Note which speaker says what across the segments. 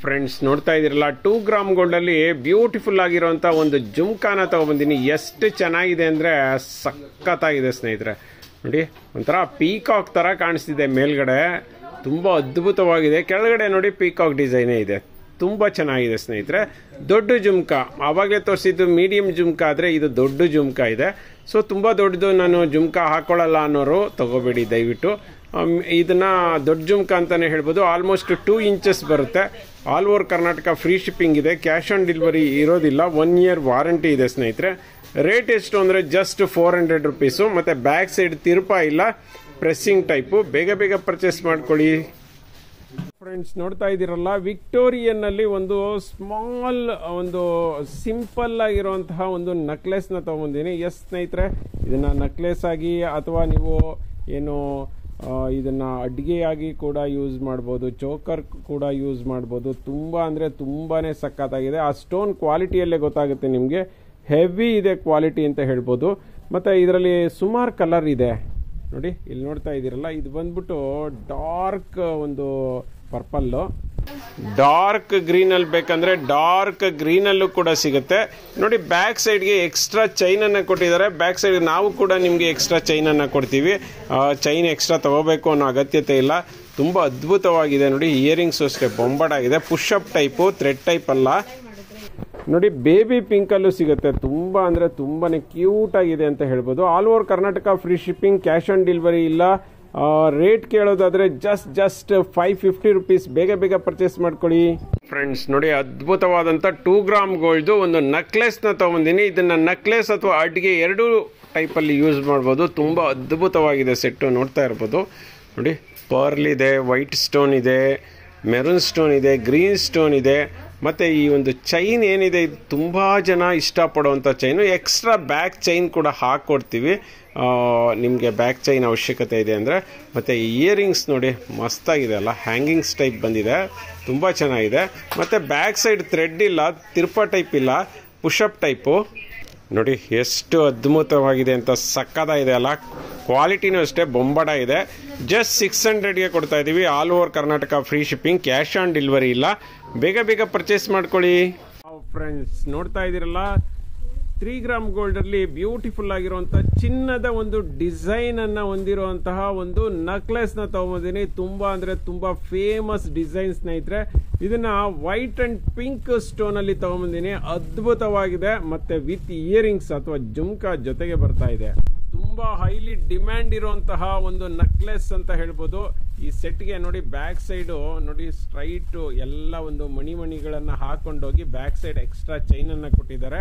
Speaker 1: Friends ನೋಡ್ತಾ ಇದ್ದೀರಲ್ಲ 2 gram gold ಅಲ್ಲಿ ಬ್ಯೂಟಿಫುಲ್ ಆಗಿರುವಂತ ಒಂದು ಜುಮ್ಕಾನ ತಗೊಂಡ್ಬಂದಿನಿ. ಎಷ್ಟು ಚೆನ್ನಾಗಿದೆ ಅಂದ್ರೆ ಸಖತ್ತಾಗಿದೆ ಸ್ನೇಹಿತರೆ. ನೋಡಿ ಒಂಥರ ಪೀಕಾಕ್ ತರ ಕಾಣಿಸ್ತಿದೆ ಮೇಲ್ಗಡೆ, ತುಂಬಾ ಅದ್ಭುತವಾಗಿದೆ. ಕೆಳಗಡೆ ನೋಡಿ ಪೀಕಾಕ್ ಡಿಸೈನೇ ಇದೆ, ತುಂಬಾ ಚೆನ್ನಾಗಿದೆ ಸ್ನೇಹಿತರೆ. ದೊಡ್ಡ ಜುಮ್ಕಾ ಆವಾಗಲೇ ತೋರಿಸಿದ್ದು ಮೀಡಿಯಂ ಜುಮ್ಕಾ ಆದರೆ ಇದು ದೊಡ್ಡ ಜುಮ್ಕಾ ಇದೆ. ಸೊ ತುಂಬ ದೊಡ್ಡದು ನಾನು ಜುಮ್ಕಾ ಹಾಕೊಳ್ಳಲ್ಲ ಅನ್ನೋರು ತಗೋಬೇಡಿ ದಯವಿಟ್ಟು. ಇದನ್ನ ದೊಡ್ಡ ಜುಮ್ಕಾ ಅಂತಾನೆ ಹೇಳ್ಬೋದು. ಆಲ್ಮೋಸ್ಟ್ 2 ಇಂಚಸ್ ಬರುತ್ತೆ. All over Karnataka free shipping ಇದೆ, ಕ್ಯಾಶ್ ಆನ್ ಡೆಲಿವರಿ ಇರೋದಿಲ್ಲ, 1 ಇಯರ್ ವಾರಂಟಿ ಇದೆ ಸ್ನೇಹಿತರೆ. ರೇಟ್ ಎಷ್ಟು ಅಂದರೆ ಜಸ್ಟ್ 400 ರುಪೀಸು. ಮತ್ತು ಬ್ಯಾಕ್ ಸೈಡ್ ತಿರುಪ ಇಲ್ಲ, ಪ್ರೆಸ್ಸಿಂಗ್ ಟೈಪು. ಬೇಗ ಬೇಗ ಪರ್ಚೇಸ್ ಮಾಡ್ಕೊಳ್ಳಿ ಫ್ರೆಂಡ್ಸ್. ನೋಡ್ತಾ ಇದ್ದೀರಲ್ಲ ವಿಕ್ಟೋರಿಯನ್ನಲ್ಲಿ ಒಂದು ಸ್ಮಾಲ್ ಒಂದು ಸಿಂಪಲ್ ಆಗಿರುವಂತಹ ಒಂದು ನಕ್ಲೆಸ್ನ ತೊಗೊಂಡಿದ್ದೀನಿ. ಎಸ್ ಸ್ನೇಹಿತರೆ, ಇದನ್ನು ನಕ್ಲೆಸ್ ಆಗಿ ಅಥವಾ ನೀವು ಏನು ಇದನ್ನು ಅಡುಗೆಯಾಗಿ ಕೂಡ ಯೂಸ್ ಮಾಡ್ಬೋದು, ಚೋಕರ್ ಕೂಡ ಯೂಸ್ ಮಾಡ್ಬೋದು. ತುಂಬ ಅಂದರೆ ತುಂಬಾ ಸಖತ್ತಾಗಿದೆ. ಆ ಸ್ಟೋನ್ ಕ್ವಾಲಿಟಿಯಲ್ಲೇ ಗೊತ್ತಾಗುತ್ತೆ ನಿಮಗೆ, ಹೆವಿ ಇದೆ ಕ್ವಾಲಿಟಿ ಅಂತ ಹೇಳ್ಬೋದು. ಮತ್ತು ಇದರಲ್ಲಿ ಸುಮಾರು ಕಲರ್ ಇದೆ ನೋಡಿ, ಇಲ್ಲಿ ನೋಡ್ತಾ ಇದ್ದೀರಲ್ಲ. ಇದು ಬಂದ್ಬಿಟ್ಟು ಡಾರ್ಕ್ ಒಂದು ಪರ್ಪಲ್ಲು, ಡಾರ್ಕ್ ಗ್ರೀನಲ್ಲಿ ಬೇಕಂದ್ರೆ ಡಾರ್ಕ್ ಗ್ರೀನಲ್ಲೂ ಕೂಡ ಸಿಗುತ್ತೆ ನೋಡಿ. ಬ್ಯಾಕ್ ಸೈಡ್ಗೆ ಎಕ್ಸ್ಟ್ರಾ ಚೈನನ್ನು ಕೊಟ್ಟಿದ್ದಾರೆ. ಬ್ಯಾಕ್ ಸೈಡ್ ನಾವು ಕೂಡ ನಿಮಗೆ ಎಕ್ಸ್ಟ್ರಾ ಚೈನನ್ನು ಕೊಡ್ತೀವಿ. ಚೈನ್ ಎಕ್ಸ್ಟ್ರಾ ತಗೋಬೇಕು ಅನ್ನೋ ಅಗತ್ಯತೆ ಇಲ್ಲ. ತುಂಬ ಅದ್ಭುತವಾಗಿದೆ ನೋಡಿ. ಇಯರಿಂಗ್ಸು ಅಷ್ಟೇ ಬೊಂಬಾಟಾಗಿದೆ. ಪುಷಪ್ ಟೈಪು, ಥ್ರೆಡ್ ಟೈಪ್ ಅಲ್ಲ ನೋಡಿ. ಬೇಬಿ ಪಿಂಕಲ್ಲೂ ಸಿಗುತ್ತೆ. ತುಂಬ ಅಂದರೆ ತುಂಬಾ ಕ್ಯೂಟ್ ಆಗಿದೆ ಅಂತ ಹೇಳ್ಬೋದು. All over Karnataka free shipping, cash on delivery ಇಲ್ಲ. ರೇಟ್ ಕೇಳೋದಾದ್ರೆ ಜಸ್ಟ್ 550 ರುಪೀಸ್. ಬೇಗ ಬೇಗ ಪರ್ಚೇಸ್ ಮಾಡ್ಕೊಳ್ಳಿ ಫ್ರೆಂಡ್ಸ್. ನೋಡಿ ಅದ್ಭುತವಾದಂಥ 2 ಗ್ರಾಮ್ ಗೋಲ್ಡ್ದು ಒಂದು ನಕ್ಲೆಸ್ನ ತೊಗೊಂಡಿನಿ. ಇದನ್ನ ನಕ್ಲೆಸ್ ಅಥವಾ ಅಡ್ಗೆ ಎರಡೂ ಟೈಪಲ್ಲಿ ಯೂಸ್ ಮಾಡ್ಬೋದು. ತುಂಬ ಅದ್ಭುತವಾಗಿದೆ ಸೆಟ್ಟು, ನೋಡ್ತಾ ಇರ್ಬೋದು ನೋಡಿ. ಪರ್ಲ್ ಇದೆ, ವೈಟ್ ಸ್ಟೋನ್ ಇದೆ, ಮೆರೂನ್ ಸ್ಟೋನ್ ಇದೆ, ಗ್ರೀನ್ ಸ್ಟೋನ್ ಇದೆ. ಮತ್ತು ಈ ಒಂದು ಚೈನ್ ಏನಿದೆ ಇದು ತುಂಬ ಜನ ಇಷ್ಟಪಡುವಂಥ ಚೈನು. ಎಕ್ಸ್ಟ್ರಾ ಬ್ಯಾಕ್ ಚೈನ್ ಕೂಡ ಹಾಕ್ಕೊಡ್ತೀವಿ ನಿಮಗೆ, ಬ್ಯಾಕ್ ಚೈನ್ ಅವಶ್ಯಕತೆ ಇದೆ ಅಂದರೆ. ಮತ್ತು ಇಯರಿಂಗ್ಸ್ ನೋಡಿ ಮಸ್ತಾಗಿದೆ ಅಲ್ಲ, ಹ್ಯಾಂಗಿಂಗ್ಸ್ ಟೈಪ್ ಬಂದಿದೆ, ತುಂಬ ಚೆನ್ನಾಗಿದೆ. ಮತ್ತು ಬ್ಯಾಕ್ ಸೈಡ್ ಥ್ರೆಡ್ ಇಲ್ಲ, ತಿರ್ಪ ಟೈಪ್ ಇಲ್ಲ, ಪುಷಪ್ ಟೈಪು ನೋಡಿ. ಎಷ್ಟು ಅದ್ಭುತವಾಗಿದೆ ಅಂತ, ಸಕ್ಕತ್ತಾಗಿದೆ ಅಲ್ಲ. ಕ್ವಾಲಿಟಿನೂ ಅಷ್ಟೇ ಬೊಂಬಾಟ ಇದೆ. ಜಸ್ಟ್ 600ಗೆ ಕೊಡ್ತಾ ಇದ್ದೀವಿ. All over Karnataka free shipping, cash on delivery ಇಲ್ಲ. ಬೇಗ ಬೇಗ ಪರ್ಚೇಸ್ ಮಾಡ್ಕೊಳ್ಳಿ ಫ್ರೆಂಡ್ಸ್. ನೋಡ್ತಾ ಇದ್ದೀರಲ್ಲ 3 ಗ್ರಾಮ್ ಗೋಲ್ಡಲ್ಲಿ ಬ್ಯೂಟಿಫುಲ್ ಆಗಿರುವಂಥ ಚಿನ್ನದ ಒಂದು ಡಿಸೈನನ್ನು ಹೊಂದಿರುವಂತಹ ಒಂದು ನಕ್ಲೆಸ್ನ ತೊಗೊಂಡಿದ್ದೀನಿ. ತುಂಬ ಅಂದರೆ ತುಂಬ ಫೇಮಸ್ ಡಿಸೈನ್ ಸ್ನೇಹಿತರೆ. ಇದನ್ನು ವೈಟ್ ಆ್ಯಂಡ್ ಪಿಂಕ್ ಸ್ಟೋನಲ್ಲಿ ತೊಗೊಂಬಂದಿನಿ. ಅದ್ಭುತವಾಗಿದೆ. ಮತ್ತು ವಿತ್ ಇಯರಿಂಗ್ಸ್ ಅಥವಾ ಜುಮ್ಕಾ ಜೊತೆಗೆ ಬರ್ತಾ ಇದೆ. ತುಂಬ ಹೈಲಿ ಡಿಮ್ಯಾಂಡ್ ಇರುವಂತಹ ಒಂದು ನಕ್ಲೆಸ್ ಅಂತ ಹೇಳ್ಬೋದು. ಈ ಸೆಟ್ಗೆ ನೋಡಿ ಬ್ಯಾಕ್ ಸೈಡು ನೋಡಿ ಸ್ಟ್ರೈಟು ಎಲ್ಲ ಒಂದು ಮಣಿಗಳನ್ನು ಹಾಕೊಂಡೋಗಿ ಬ್ಯಾಕ್ ಸೈಡ್ ಎಕ್ಸ್ಟ್ರಾ ಚೈನನ್ನು ಕೊಟ್ಟಿದ್ದಾರೆ.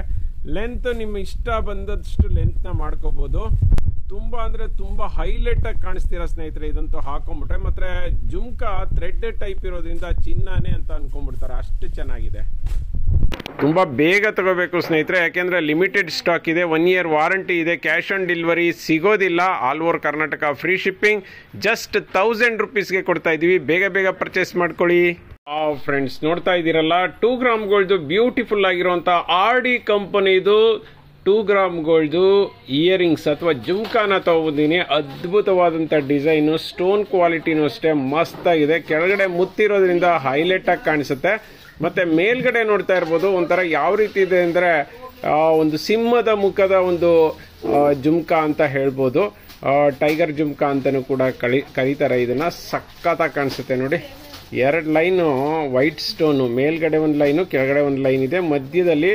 Speaker 1: ಲೆಂತ್ ನಿಮ್ಮ ಇಷ್ಟ ಬಂದಷ್ಟು ಲೆಂತ್ನ ಮಾಡ್ಕೋಬೋದು. ತುಂಬ ಅಂದರೆ ತುಂಬ ಹೈಲೈಟ್ ಆಗಿ ಕಾಣಿಸ್ತೀರಾ ಸ್ನೇಹಿತರೆ ಇದಂತೂ ಹಾಕೊಂಡ್ಬಿಟ್ರೆ. ಮತ್ತು ಜುಮ್ಕಾ ಥ್ರೆಡ್ ಟೈಪ್ ಇರೋದ್ರಿಂದ ಚಿನ್ನನೇ ಅಂತ ಅನ್ಕೊಂಡ್ಬಿಡ್ತಾರೆ, ಅಷ್ಟು ಚೆನ್ನಾಗಿದೆ. ತುಂಬ ಬೇಗ ತಗೋಬೇಕು ಸ್ನೇಹಿತರೆ, ಯಾಕೆಂದರೆ ಲಿಮಿಟೆಡ್ ಸ್ಟಾಕ್ ಇದೆ. 1 ಇಯರ್ ವಾರಂಟಿ ಇದೆ. ಕ್ಯಾಶ್ ಆನ್ ಡೆಲಿವರಿ ಸಿಗೋದಿಲ್ಲ. All over Karnataka free shipping. Just 1000 ರುಪೀಸ್ಗೆ ಕೊಡ್ತಾ ಇದ್ದೀವಿ. ಬೇಗ ಬೇಗ ಪರ್ಚೇಸ್ ಮಾಡ್ಕೊಳ್ಳಿ ಫ್ರೆಂಡ್ಸ್. ನೋಡ್ತಾ ಇದ್ದೀರಲ್ಲ 2 ಗ್ರಾಮ್ ಗೋಲ್ಡ್ದು ಬ್ಯೂಟಿಫುಲ್ ಆಗಿರುವಂಥ RD ಕಂಪನಿದು 2 ಗ್ರಾಮ್ ಗೋಲ್ಡ್ದು ಇಯರಿಂಗ್ಸ್ ಅಥವಾ ಜುಮ್ಕಾನ ತಗೊಂಡಿದ್ದೀನಿ. ಅದ್ಭುತವಾದಂಥ ಡಿಸೈನು, ಸ್ಟೋನ್ ಕ್ವಾಲಿಟಿನೂ ಅಷ್ಟೇ ಮಸ್ತಾಗಿದೆ. ಕೆಳಗಡೆ ಮುತ್ತಿರೋದ್ರಿಂದ ಹೈಲೈಟ್ ಆಗಿ ಕಾಣಿಸುತ್ತೆ. ಮತ್ತು ಮೇಲ್ಗಡೆ ನೋಡ್ತಾ ಇರ್ಬೋದು ಒಂಥರ ಯಾವ ರೀತಿ ಇದೆ ಅಂದರೆ ಒಂದು ಸಿಂಹದ ಮುಖದ ಒಂದು ಜುಮ್ಕಾ ಅಂತ ಹೇಳ್ಬೋದು. ಟೈಗರ್ ಜುಮ್ಕಾ ಅಂತಲೂ ಕೂಡ ಕರೀತಾರೆ ಇದನ್ನು. ಸಖತ್ತಾಗಿ ಕಾಣಿಸುತ್ತೆ ನೋಡಿ. 2 ಲೈನು ವೈಟ್ ಸ್ಟೋನು, ಮೇಲ್ಗಡೆ ಒಂದು ಲೈನು, ಕೆಳಗಡೆ ಒಂದು ಲೈನ್ ಇದೆ. ಮಧ್ಯದಲ್ಲಿ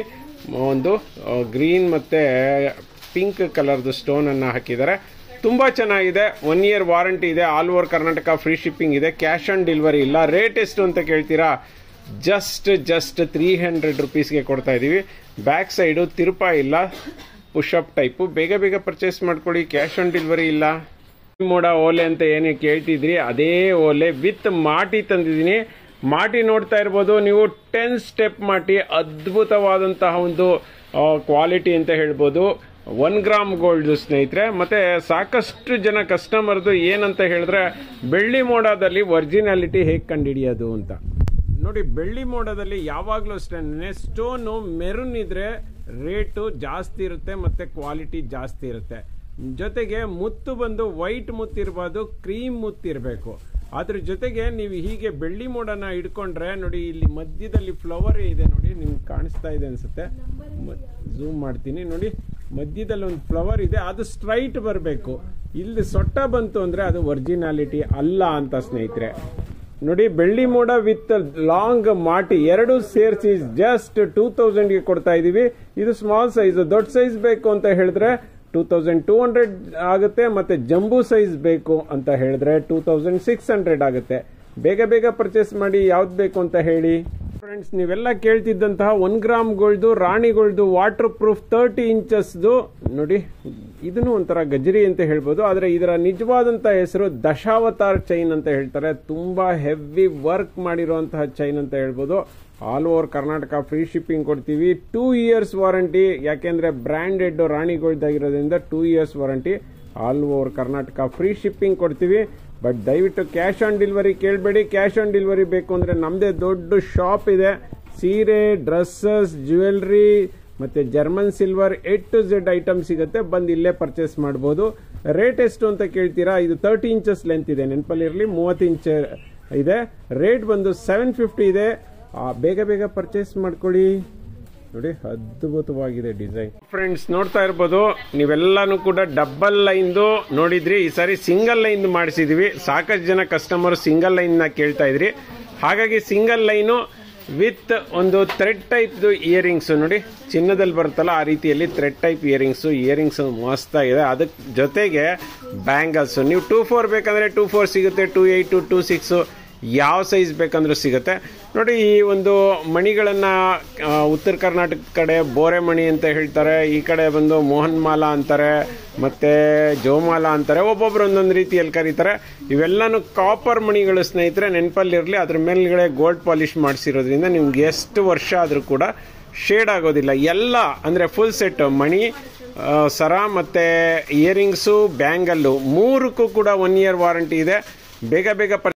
Speaker 1: ಒಂದು ಗ್ರೀನ್ ಮತ್ತು ಪಿಂಕ್ ಕಲರ್ದು ಸ್ಟೋನನ್ನು ಹಾಕಿದ್ದಾರೆ. ತುಂಬ ಚೆನ್ನಾಗಿದೆ. 1 ಇಯರ್ ವಾರಂಟಿ ಇದೆ. All over Karnataka free shipping ಇದೆ. ಕ್ಯಾಶ್ ಆನ್ ಡೆಲಿವರಿ ಇಲ್ಲ. ರೇಟ್ ಎಷ್ಟು ಅಂತ ಕೇಳ್ತೀರಾ? ಜಸ್ಟ್ 300 ರುಪೀಸ್ಗೆ ಕೊಡ್ತಾ ಇದ್ದೀವಿ. ಬ್ಯಾಕ್ ಸೈಡು ತಿರುಪ ಇಲ್ಲ, ಪುಷಪ್ ಟೈಪು. ಬೇಗ ಬೇಗ ಪರ್ಚೇಸ್ ಮಾಡ್ಕೊಳ್ಳಿ. ಕ್ಯಾಶ್ ಆನ್ ಡೆಲಿವರಿ ಇಲ್ಲ. ಮೋಡ ಓಲೆ ಅಂತ ಏನು ಕೇಳ್ತಿದ್ರಿ, ಅದೇ ಓಲೆ ವಿತ್ ಮಾಟಿ ತಂದಿದ್ದೀನಿ. ಮಾಟಿ ನೋಡ್ತಾ ಇರ್ಬೋದು ನೀವು, 10 ಸ್ಟೆಪ್ ಮಾಟಿ. ಅದ್ಭುತವಾದಂತಹ ಒಂದು ಕ್ವಾಲಿಟಿ ಅಂತ ಹೇಳ್ಬೋದು. 1 ಗ್ರಾಮ್ ಗೋಲ್ಡ್ ಸ್ನೇಹಿತರೆ. ಮತ್ತು ಸಾಕಷ್ಟು ಜನ ಕಸ್ಟಮರ್ದು ಏನಂತ ಹೇಳಿದ್ರೆ, ಬೆಳ್ಳಿ ಮೋಡದಲ್ಲಿ ಒರಿಜಿನಾಲಿಟಿ ಹೇಗೆ ಕಂಡುಹಿಡಿಯೋದು ಅಂತ ನೋಡಿ. ಬೆಳ್ಳಿ ಮೋಡದಲ್ಲಿ ಯಾವಾಗಲೂ ಅಷ್ಟೇ ಸ್ಟೋನು ಮೆರೂನ್ ಇದ್ರೆ ರೇಟು ಜಾಸ್ತಿ ಇರುತ್ತೆ ಮತ್ತು ಕ್ವಾಲಿಟಿ ಜಾಸ್ತಿ ಇರುತ್ತೆ. ಜೊತೆಗೆ ಮುತ್ತು ಬಂದು ವೈಟ್ ಮುತ್ತಿರಬಾರ್ದು, ಕ್ರೀಮ್ ಮುತ್ತಿರಬೇಕು. ಅದ್ರ ಜೊತೆಗೆ ನೀವು ಹೀಗೆ ಬೆಳ್ಳಿ ಮೋಡನ ಇಟ್ಕೊಂಡ್ರೆ ನೋಡಿ, ಇಲ್ಲಿ ಮಧ್ಯದಲ್ಲಿ ಫ್ಲವರ್ ಇದೆ ನೋಡಿ, ನಿಮ್ಗೆ ಕಾಣಿಸ್ತಾ ಇದೆ ಅನ್ಸುತ್ತೆ, ಝೂಮ್ ಮಾಡ್ತೀನಿ ನೋಡಿ, ಮಧ್ಯದಲ್ಲಿ ಒಂದು ಫ್ಲವರ್ ಇದೆ, ಅದು ಸ್ಟ್ರೈಟ್ ಬರಬೇಕು. ಇಲ್ಲಿ ಸೊಟ್ಟ ಬಂತು ಅಂದ್ರೆ ಅದು ಒರಿಜಿನಾಲಿಟಿ ಅಲ್ಲ ಅಂತ ಸ್ನೇಹಿತರೆ. ನೋಡಿ, ಬೆಳ್ಳಿ ಮೋಡ ವಿತ್ ಲಾಂಗ್ ಮಾಟಿ ಎರಡು ಸೇರಿಸಿ ಜಸ್ಟ್ 2000ಗೆ ಕೊಡ್ತಾ ಇದೀವಿ. ಇದು ಸ್ಮಾಲ್ ಸೈಜ್. ದೊಡ್ಡ ಸೈಜ್ ಬೇಕು ಅಂತ ಹೇಳಿದ್ರೆ 2200 ಆಗುತ್ತೆ, ಮತ್ತೆ ಜಂಬೂ ಸೈಜ್ ಬೇಕು ಅಂತ ಹೇಳಿದ್ರೆ 2600 ಆಗುತ್ತೆ. ಬೇಗ ಬೇಗ ಪರ್ಚೇಸ್ ಮಾಡಿ. ಯಾವ್ದು ಬೇಕು ಅಂತ ಹೇಳಿ ಫ್ರೆಂಡ್ಸ್. ನೀವೆಲ್ಲ ಕೇಳ್ತಿದ್ದಂತಹ 1 ಗ್ರಾಮ್ ಗೋಲ್ಡ್ ರಾಣಿಗೋಲ್ಡ್ ವಾಟರ್ ಪ್ರೂಫ್ 30 ಇಂಚಸ್ದು ನೋಡಿ, ಇದನ್ನು ಒಂಥರ ಗಜರಿ ಅಂತ ಹೇಳ್ಬೋದು, ಆದರೆ ಇದರ ನಿಜವಾದಂತ ಹೆಸರು ದಶಾವತಾರ್ ಚೈನ್ ಅಂತ ಹೇಳ್ತಾರೆ. ತುಂಬಾ ಹೆವಿ ವರ್ಕ್ ಮಾಡಿರುವಂತಹ ಚೈನ್ ಅಂತ ಹೇಳ್ಬೋದು. All over Karnataka free shipping ಕೊಡ್ತೀವಿ. 2 years ವಾರಂಟಿ, ಯಾಕೆಂದ್ರೆ ಬ್ರಾಂಡೆಡ್ ರಾಣಿಗೋಲ್ಡ್ ಆಗಿರೋದ್ರಿಂದ 2 years warranty. All over Karnataka free shipping ಕೊಡ್ತೀವಿ. ಬಟ್ ದಯವಿಟ್ಟು ಕ್ಯಾಶ್ ಆನ್ ಡೆಲಿವರಿ ಕೇಳಬೇಡಿ. ಕ್ಯಾಶ್ ಆನ್ ಡೆಲಿವರಿ ಬೇಕು ಅಂದ್ರೆ ನಮ್ದೇ ದೊಡ್ಡ ಶಾಪ್ ಇದೆ. ಸೀರೆ, ಡ್ರೆಸ್ಸಸ್, ಜ್ಯುವೆಲ್ರಿ ಮತ್ತೆ German silver A to Z item ಸಿಗುತ್ತೆ. ಬಂದು ಇಲ್ಲೇ ಪರ್ಚೇಸ್ ಮಾಡಬಹುದು. ರೇಟ್ ಎಷ್ಟು ಅಂತ ಕೇಳ್ತೀರಾ? ಇದು 30 ಇಂಚಸ್ ಲೆಂತ್ ಇದೆ, ನೆನಪಲ್ಲಿರಲಿ. 30 ಇಂಚ್ ಇದೆ. ರೇಟ್ ಬಂದು 750 ಇದೆ. ಬೇಗ ಬೇಗ ಪರ್ಚೇಸ್ ಮಾಡ್ಕೊಳ್ಳಿ. ನೋಡಿ, ಅದ್ಭುತವಾಗಿದೆ ಡಿಸೈನ್. ಫ್ರೆಂಡ್ಸ್, ನೋಡ್ತಾ ಇರ್ಬೋದು ನೀವೆಲ್ಲಾನು ಕೂಡ ಡಬಲ್ ಲೈನ್ದು ನೋಡಿದ್ರಿ. ಈ ಸಾರಿ ಸಿಂಗಲ್ ಲೈನ್ ಮಾಡಿಸಿದ್ವಿ. ಸಾಕಷ್ಟು ಜನ ಕಸ್ಟಮರ್ ಸಿಂಗಲ್ ಲೈನ್ ನ ಕೇಳ್ತಾ ಇದ್ರಿ. ಹಾಗಾಗಿ ಸಿಂಗಲ್ ಲೈನು ವಿತ್ ಒಂದು ಥ್ರೆಡ್ ಟೈಪ್ ಇಯರಿಂಗ್ಸ್ ನೋಡಿ, ಚಿನ್ನದಲ್ಲಿ ಬರುತ್ತಲ್ಲ ಆ ರೀತಿಯಲ್ಲಿ ಥ್ರೆಡ್ ಟೈಪ್ ಇಯರಿಂಗ್ಸ್ ಮಸ್ತ್ ಆಗಿದೆ. ಅದಕ್ಕೆ ಜೊತೆಗೆ ಬ್ಯಾಂಗಲ್ಸ್. ನೀವು 24 ಬೇಕಂದ್ರೆ 24 ಸಿಗುತ್ತೆ, 28, 26 ಯಾವ ಸೈಜ್ ಬೇಕಂದ್ರೂ ಸಿಗುತ್ತೆ. ನೋಡಿ, ಈ ಒಂದು ಮಣಿಗಳನ್ನ ಉತ್ತರ ಕರ್ನಾಟಕ ಕಡೆ ಬೋರೆ ಮಣಿ ಅಂತ ಹೇಳ್ತಾರೆ, ಈ ಕಡೆ ಬಂದು ಮೋಹನ್ ಮಾಲಾ ಅಂತಾರೆ, ಮತ್ತೆ ಜೋಮಾಲ ಅಂತಾರೆ, ಒಬ್ಬೊಬ್ರು ಒಂದೊಂದು ರೀತಿಯಲ್ಲಿ ಕರೀತಾರೆ. ಇವೆಲ್ಲಾನು ಕಾಪರ್ ಮಣಿಗಳು ಸ್ನೇಹಿತರೆ, ನೆನಪಲ್ಲಿರಲಿ. ಅದ್ರ ಮೇಲ್ಗಡೆ ಗೋಲ್ಡ್ ಪಾಲಿಶ್ ಮಾಡಿಸಿರೋದ್ರಿಂದ ನಿಮ್ಗೆ ಎಷ್ಟು ವರ್ಷ ಆದ್ರೂ ಕೂಡ ಶೇಡ್ ಆಗೋದಿಲ್ಲ. ಎಲ್ಲ ಅಂದ್ರೆ ಫುಲ್ ಸೆಟ್ ಮಣಿ, ಸರ ಮತ್ತೆ ಇಯರಿಂಗ್ಸು, ಬ್ಯಾಂಗಲ್ಲು 3ಕ್ಕೂ ಕೂಡ 1 year ವಾರಂಟಿ ಇದೆ. ಬೇಗ ಬೇಗ